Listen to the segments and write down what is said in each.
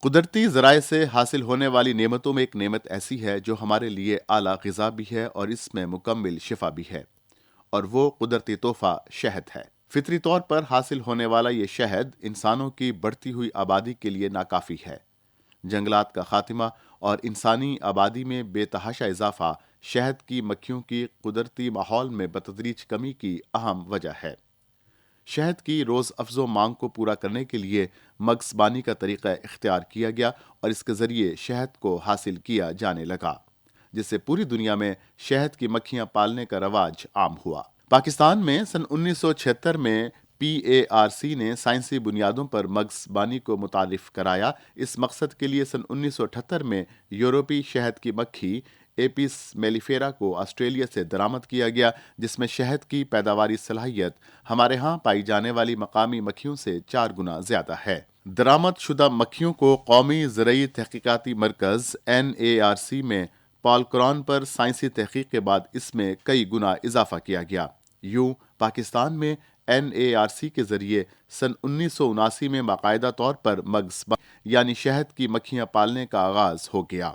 قدرتی ذرائع سے حاصل ہونے والی نعمتوں میں ایک نعمت ایسی ہے جو ہمارے لیے اعلیٰ غذا بھی ہے اور اس میں مکمل شفا بھی ہے، اور وہ قدرتی تحفہ شہد ہے۔ فطری طور پر حاصل ہونے والا یہ شہد انسانوں کی بڑھتی ہوئی آبادی کے لیے ناکافی ہے۔ جنگلات کا خاتمہ اور انسانی آبادی میں بے تحاشا اضافہ شہد کی مکھیوں کی قدرتی ماحول میں بتدریج کمی کی اہم وجہ ہے۔ شہد کی روز افزوں مانگ کو پورا کرنے کے لیے مگس بانی کا طریقہ اختیار کیا گیا اور اس کے ذریعے شہد کو حاصل کیا جانے لگا، جس سے پوری دنیا میں شہد کی مکھیاں پالنے کا رواج عام ہوا۔ پاکستان میں سن 1976 میں PARC نے سائنسی بنیادوں پر مگس بانی کو متعارف کرایا۔ اس مقصد کے لیے سن 1978 میں یورپی شہد کی مکھی ایپس میلیفیرا کو آسٹریلیا سے درآمد کیا گیا، جس میں شہد کی پیداواری صلاحیت ہمارے ہاں پائی جانے والی مقامی مکھیوں سے 4 گنا زیادہ ہے۔ درآمد شدہ مکھیوں کو قومی زرعی تحقیقاتی مرکز NARC میں پالکران پر سائنسی تحقیق کے بعد اس میں کئی گنا اضافہ کیا گیا۔ یوں پاکستان میں NARC کے ذریعے سن 1979 میں باقاعدہ طور پر مگس یعنی شہد کی مکھیاں پالنے کا آغاز ہو گیا۔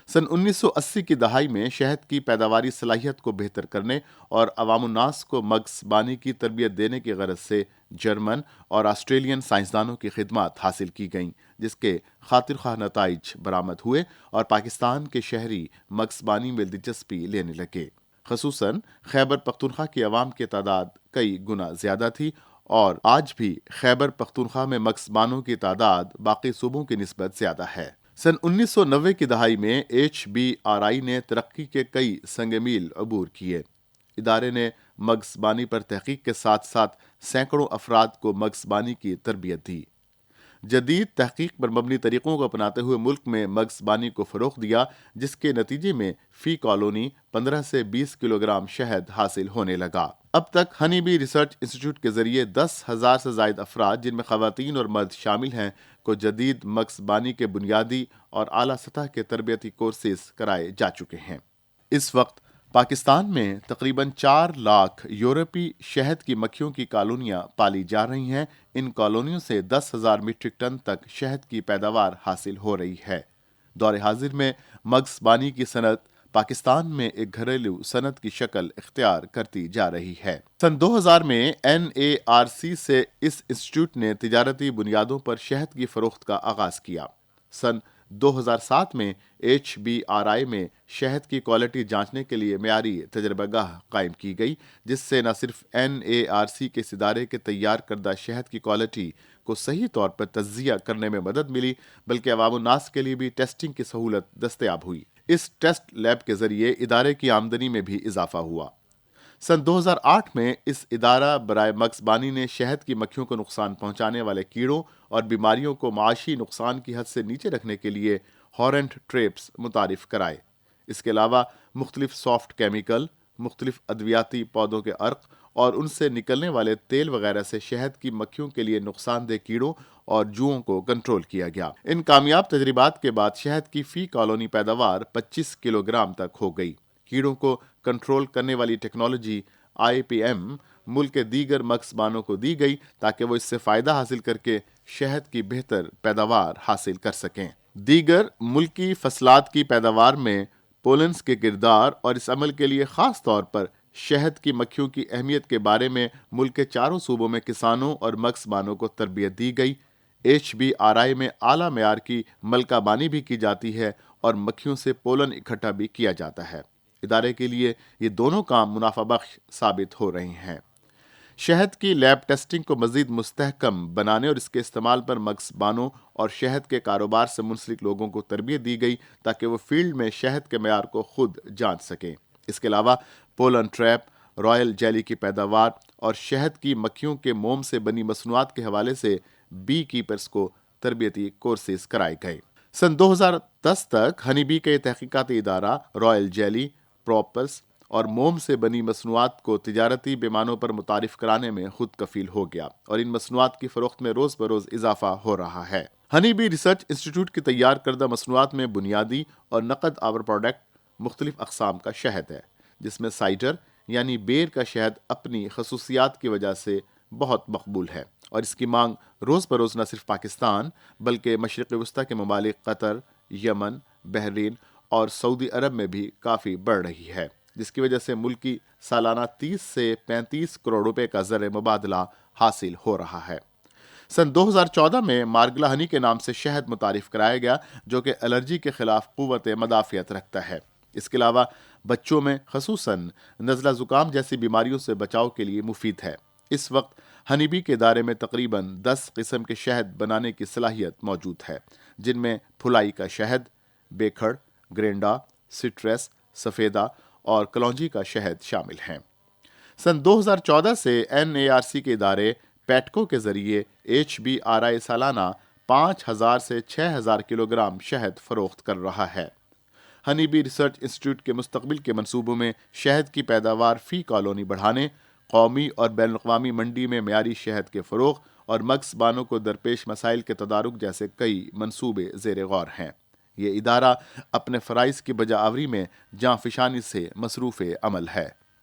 سن 1980 کی دہائی میں شہد کی پیداواری صلاحیت کو بہتر کرنے اور عوام الناس کو مگس بانی کی تربیت دینے کی غرض سے جرمن اور آسٹریلین سائنسدانوں کی خدمات حاصل کی گئیں، جس کے خاطر خواہ نتائج برآمد ہوئے اور پاکستان کے شہری مگس بانی میں دلچسپی لینے لگے۔ خصوصاً خیبر پختونخوا کی عوام کی تعداد کئی گنا زیادہ تھی، اور آج بھی خیبر پختونخوا میں مگس بانوں کی تعداد باقی صوبوں کی نسبت زیادہ ہے۔ سن 1990 کی دہائی میں HBRI نے ترقی کے کئی سنگ میل عبور کیے۔ ادارے نے مگس بانی پر تحقیق کے ساتھ ساتھ سینکڑوں افراد کو مگس بانی کی تربیت دی۔ جدید تحقیق پر مبنی طریقوں کو اپناتے ہوئے ملک میں مگس بانی کو فروغ دیا، جس کے نتیجے میں فی کالونی 15 سے 20 کلوگرام شہد حاصل ہونے لگا۔ اب تک ہنی بی ریسرچ انسٹیٹیوٹ کے ذریعے 10,000 سے زائد افراد، جن میں خواتین اور مرد شامل ہیں، کو جدید مگس بانی کے بنیادی اور اعلیٰ سطح کے تربیتی کورسز کرائے جا چکے ہیں۔ اس وقت پاکستان میں تقریباً 4 لاکھ یورپی شہد کی مکھیوں کی کالونیاں پالی جا رہی ہیں۔ ان کالونیوں سے 10,000 میٹرک ٹن تک شہد کی پیداوار حاصل ہو رہی ہے۔ دور حاضر میں مگس بانی کی صنعت پاکستان میں ایک گھریلو صنعت کی شکل اختیار کرتی جا رہی ہے۔ سن 2000 میں NARC سے اس انسٹیٹیوٹ نے تجارتی بنیادوں پر شہد کی فروخت کا آغاز کیا۔ سن 2007 میں HBRI میں شہد کی کوالٹی جانچنے کے لیے معیاری تجربہ گاہ قائم کی گئی، جس سے نہ صرف NARC کے اس ادارے کے تیار کردہ شہد کی کوالٹی کو صحیح طور پر تجزیہ کرنے میں مدد ملی، بلکہ عوام الناس کے لیے بھی ٹیسٹنگ کی سہولت دستیاب ہوئی۔ اس ٹیسٹ لیب کے ذریعے ادارے کی آمدنی میں بھی اضافہ ہوا۔ سن 2008 میں اس ادارہ برائے مگس بانی نے شہد کی مکھیوں کو نقصان پہنچانے والے کیڑوں اور بیماریوں کو معاشی نقصان کی حد سے نیچے رکھنے کے لیے ہارنٹ ٹریپس متعارف کرائے۔ اس کے علاوہ مختلف سافٹ کیمیکل، مختلف ادویاتی پودوں کے عرق اور ان سے نکلنے والے تیل وغیرہ سے شہد کی مکھیوں کے لیے نقصان دہ کیڑوں اور جوؤں کو کنٹرول کیا گیا۔ ان کامیاب تجربات کے بعد شہد کی فی کالونی پیداوار 25 کلوگرام تک ہو گئی۔ کیڑوں کو کنٹرول کرنے والی ٹیکنالوجی IPM ملک کے دیگر مگس بانوں کو دی گئی تاکہ وہ اس سے فائدہ حاصل کر کے شہد کی بہتر پیداوار حاصل کر سکیں۔ دیگر ملکی فصلات کی پیداوار میں پولنز کے کردار اور اس عمل کے لیے خاص طور پر شہد کی مکھیوں کی اہمیت کے بارے میں ملک کے چاروں صوبوں میں کسانوں اور مگس بانوں کو تربیت دی گئی۔ HBRI میں اعلیٰ معیار کی ملکہ بانی بھی کی جاتی ہے اور مکھیوں سے پولن اکٹھا بھی کیا جاتا ہے۔ ادارے کے لیے یہ دونوں کام منافع بخش ثابت ہو رہے ہیں۔ شہد کی لیب ٹیسٹنگ کو مزید مستحکم بنانے اور اس کے استعمال پر مگس بانوں اور شہد کے کاروبار سے منسلک لوگوں کو تربیت دی گئی تاکہ وہ فیلڈ میں شہد کے معیار کو خود جانچ سکیں۔ اس کے علاوہ پولن ٹریپ، رائل جیلی کی پیداوار اور شہد کی مکھیوں کے موم سے بنی مصنوعات کے حوالے سے بی کیپرز کو تربیتی کورسز کرائے گئے۔ سن 2010 تک ہنی بی کا یہ تحقیقاتی ادارہ رائل جیلی، پروپس اور موم سے بنی مصنوعات کو تجارتی پیمانوں پر متعارف کرانے میں خود کفیل ہو گیا، اور ان مصنوعات کی فروخت میں روز بروز اضافہ ہو رہا ہے۔ ہنی بی ریسرچ انسٹیٹیوٹ کی تیار کردہ مصنوعات میں بنیادی اور نقد آور پروڈکٹ مختلف اقسام کا شہد ہے، جس میں سائڈر یعنی بیر کا شہد اپنی خصوصیات کی وجہ سے بہت مقبول ہے اور اس کی مانگ روز بروز نہ صرف پاکستان بلکہ مشرق وسطی کے ممالک قطر، یمن، بحرین اور سعودی عرب میں بھی کافی بڑھ رہی ہے، جس کی وجہ سے ملک کی سالانہ 30 سے 35 کروڑ روپے کا زر مبادلہ حاصل ہو رہا ہے۔ سن 2014 میں مارگلا ہنی کے نام سے شہد متعارف کرایا گیا جو کہ الرجی کے خلاف قوت مدافعت رکھتا ہے۔ اس کے علاوہ بچوں میں خصوصاً نزلہ زکام جیسی بیماریوں سے بچاؤ کے لیے مفید ہے۔ اس وقت ہنی بی کے ادارے میں تقریباً 10 قسم کے شہد بنانے کی صلاحیت موجود ہے، جن میں پھلائی کا شہد، بیکھڑ، گرینڈا، سٹریس، سفیدہ اور کلونجی کا شہد شامل ہیں۔ سن 2014 سے NARC کے ادارے پیٹکو کے ذریعے HBRI سالانہ 5000 سے 6000 کلو گرام شہد فروخت کر رہا ہے۔ ہنی بی ریسرچ انسٹیٹیوٹ کے مستقبل کے منصوبوں میں شہد کی پیداوار فی کالونی بڑھانے، قومی اور بین الاقوامی منڈی میں معیاری شہد کے فروغ اور مگس بانوں کو درپیش مسائل کے تدارک جیسے کئی منصوبے زیر غور ہیں۔ یہ ادارہ اپنے فرائض کی بجا آوری میں جاں فشانی سے مصروف عمل ہے۔